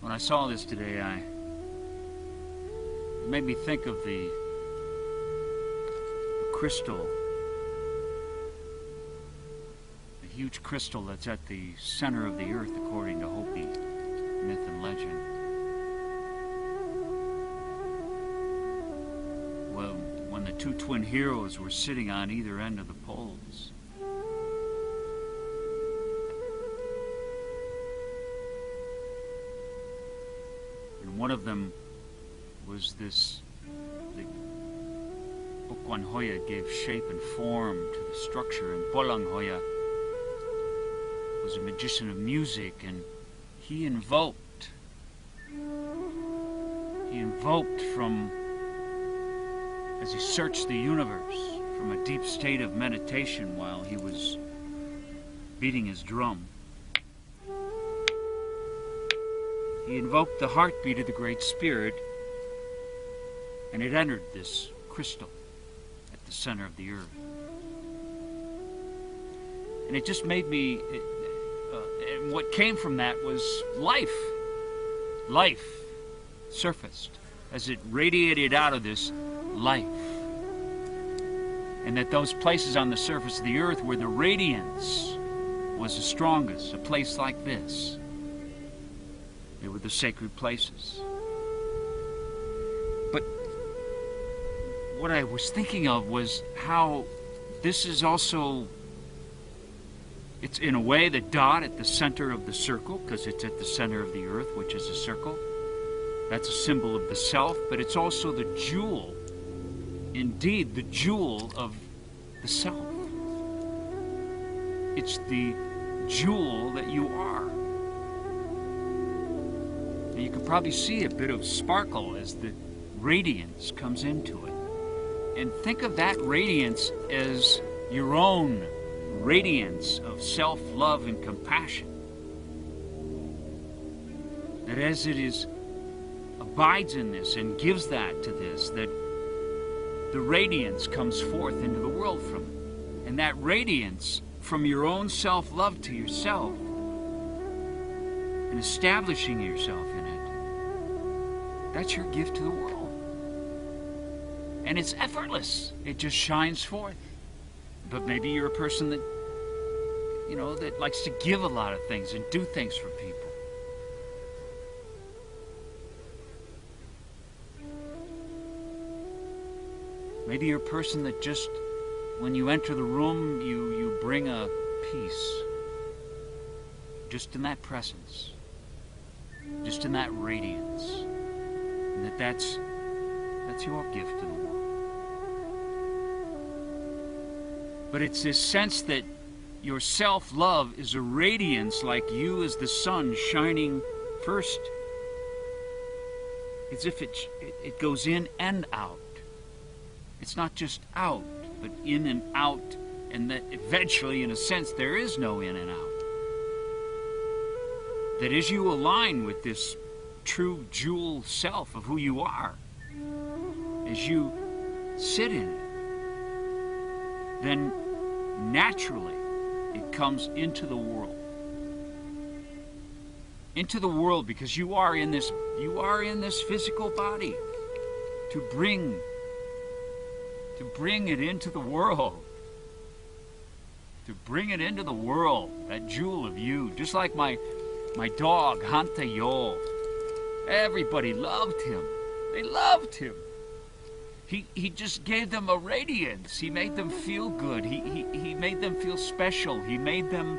When I saw this today, it made me think of the crystal, the huge crystal that's at the center of the earth, according to Hopi myth and legend. Well, when the two twin heroes were sitting on either end of the poles, and one of them was this, the Bukwan Hoya gave shape and form to the structure, and Polang Hoya was a magician of music, and he invoked from, as he searched the universe, from a deep state of meditation while he was beating his drum. He invoked the heartbeat of the Great Spirit, and it entered this crystal at the center of the earth. And it just made me, and what came from that was life. Life surfaced as it radiated out of this life. And that those places on the surface of the earth where the radiance was the strongest, a place like this, they were the sacred places. But what I was thinking of was how this is also, it's in a way the dot at the center of the circle, because it's at the center of the earth, which is a circle. That's a symbol of the self, but it's also the jewel, indeed the jewel of the self. It's the jewel that you are. And you can probably see a bit of sparkle as the radiance comes into it. And think of that radiance as your own radiance of self-love and compassion. That as it is abides in this and gives that to this, that the radiance comes forth into the world from it. And that radiance from your own self-love to yourself and establishing yourself in it, that's your gift to the world. And it's effortless. It just shines forth. But maybe you're a person that, you know, that likes to give a lot of things and do things for people. Maybe you're a person that just, when you enter the room, you bring a peace. Just in that presence. Just in that radiance. And that's your gift to the world. But it's this sense that your self-love is a radiance like you as the sun shining first. It's if it goes in and out. It's not just out, but in and out, and that eventually, in a sense, there is no in and out. That as you align with this true jewel self of who you are, as you sit in it, then naturally it comes into the world. Into the world, because you are in this physical body to bring it into the world. To bring it into the world, that jewel of you. Just like my dog, Hanta Yo. Everybody loved him. They loved him. He just gave them a radiance. He made them feel good. He made them feel special. He made them,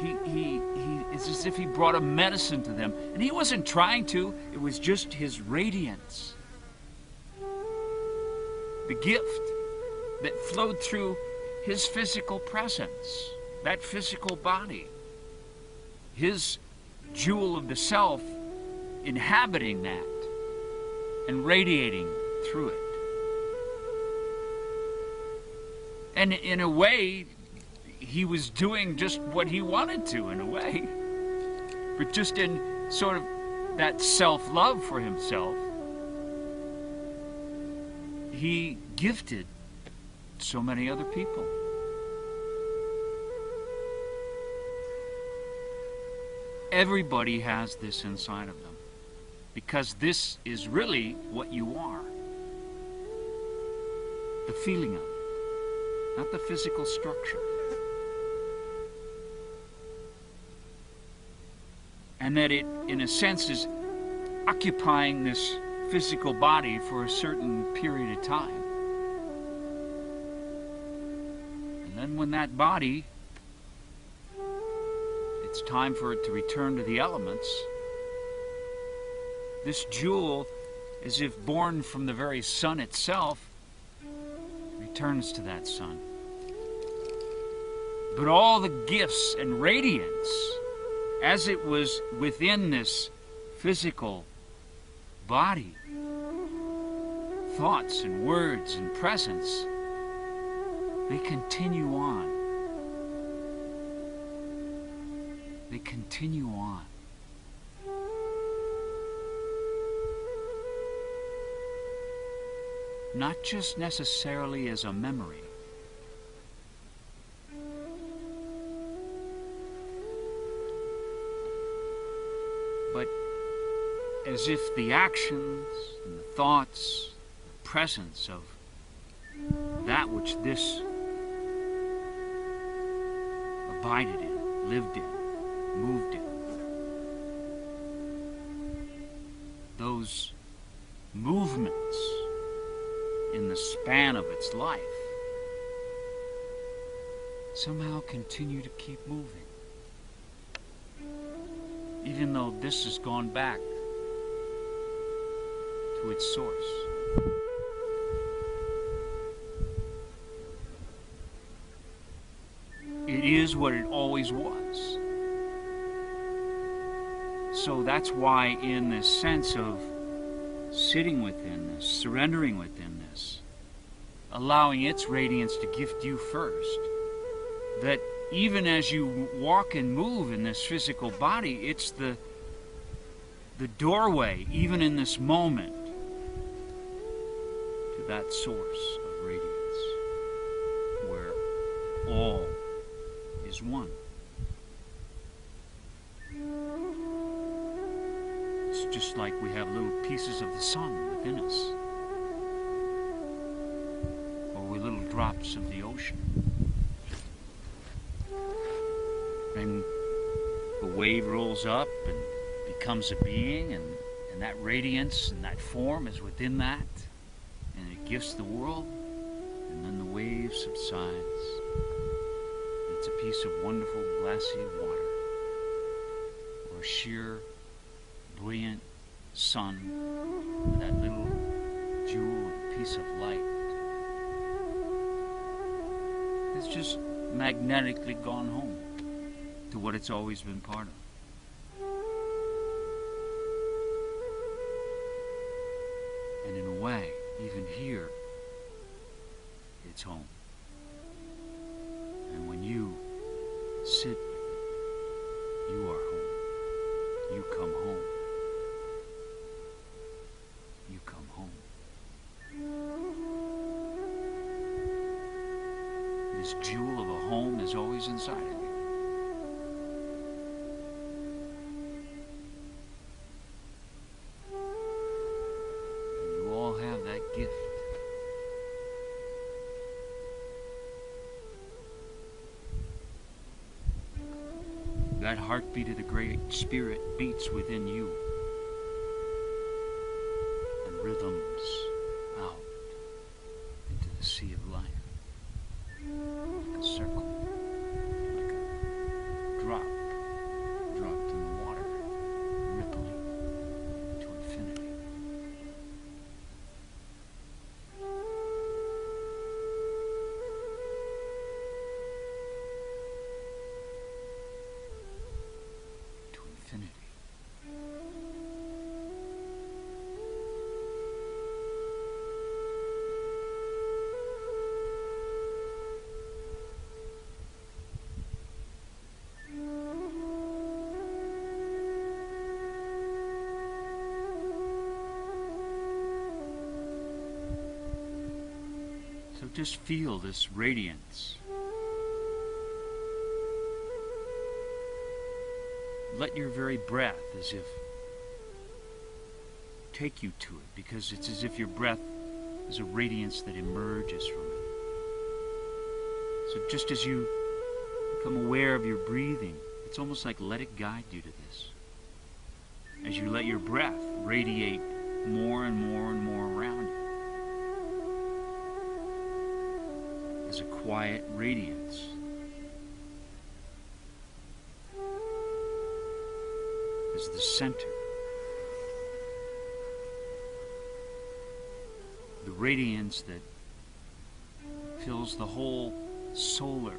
it's as if he brought a medicine to them. And he wasn't trying to. It was just his radiance. The gift that flowed through his physical presence, that physical body, his jewel of the self inhabiting that and radiating through it. And in a way, he was doing just what he wanted to, in a way. But just in sort of that self-love for himself, he gifted so many other people. Everybody has this inside of them. because this is really what you are. The feeling of it, not the physical structure. And that it, in a sense, is occupying this physical body for a certain period of time. And then when that body, it's time for it to return to the elements, this jewel, as if born from the very sun itself, returns to that sun. But all the gifts and radiance, as it was within this physical body, thoughts and words and presence, they continue on. They continue on. Not just necessarily as a memory, but as if the actions and the thoughts, the presence of that which this abided in, lived in, moved in, those movements in the span of its life somehow continue to keep moving, even though this has gone back to its source. It is what it always was. So that's why, in this sense of sitting within this, surrendering within this, allowing its radiance to gift you first, that even as you walk and move in this physical body, it's the doorway, even in this moment, to that source of radiance, where all is one. It's just like we have little pieces of the sun within us, or we're little drops of the ocean. And the wave rolls up and becomes a being, and that radiance and that form is within that, and it gifts the world, and then the wave subsides. It's a piece of wonderful glassy water, or sheer brilliant sun, with that little jewel and piece of light. It's just magnetically gone home to what it's always been part of. And in a way, even here, it's home. And when you sit, you are home. You come home. You come home. This jewel of a home is always inside of you. And you all have that gift. That heartbeat of the Great Spirit beats within you and rhythms out into the sea of life, like a circle, like a drop dropped in the water, rippling to infinity. Infinity. So just feel this radiance. Let your very breath, as if take you to it, because it's as if your breath is a radiance that emerges from it. So just as you become aware of your breathing, it's almost like let it guide you to this. As you let your breath radiate more and more and more around you. As a quiet radiance. As the center. The radiance that fills the whole solar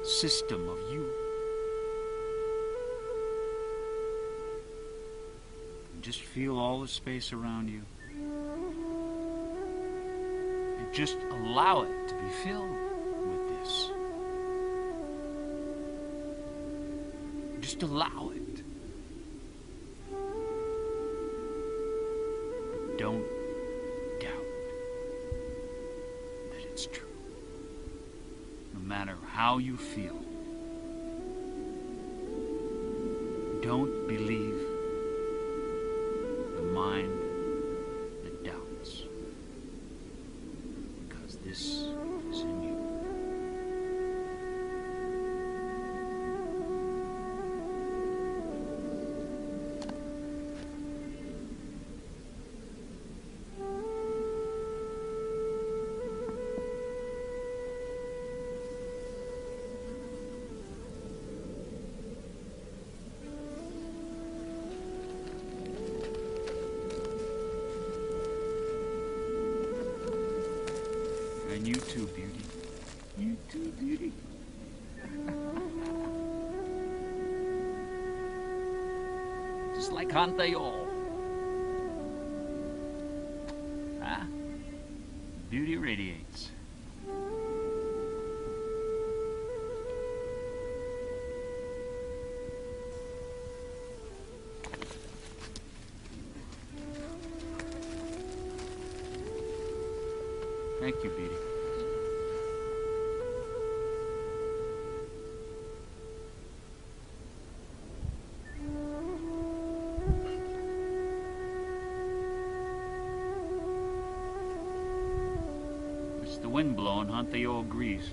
system of you. And just feel all the space around you. And just allow it to be filled with this. Just allow it. Don't doubt that it's true. No matter how you feel, don't believe the mind that doubts, because this is in you. And you too, beauty. You too, beauty. Just like Hantayo. Huh? Beauty radiates. Thank you, beauty. It's the wind blowing, Hantayo agrees.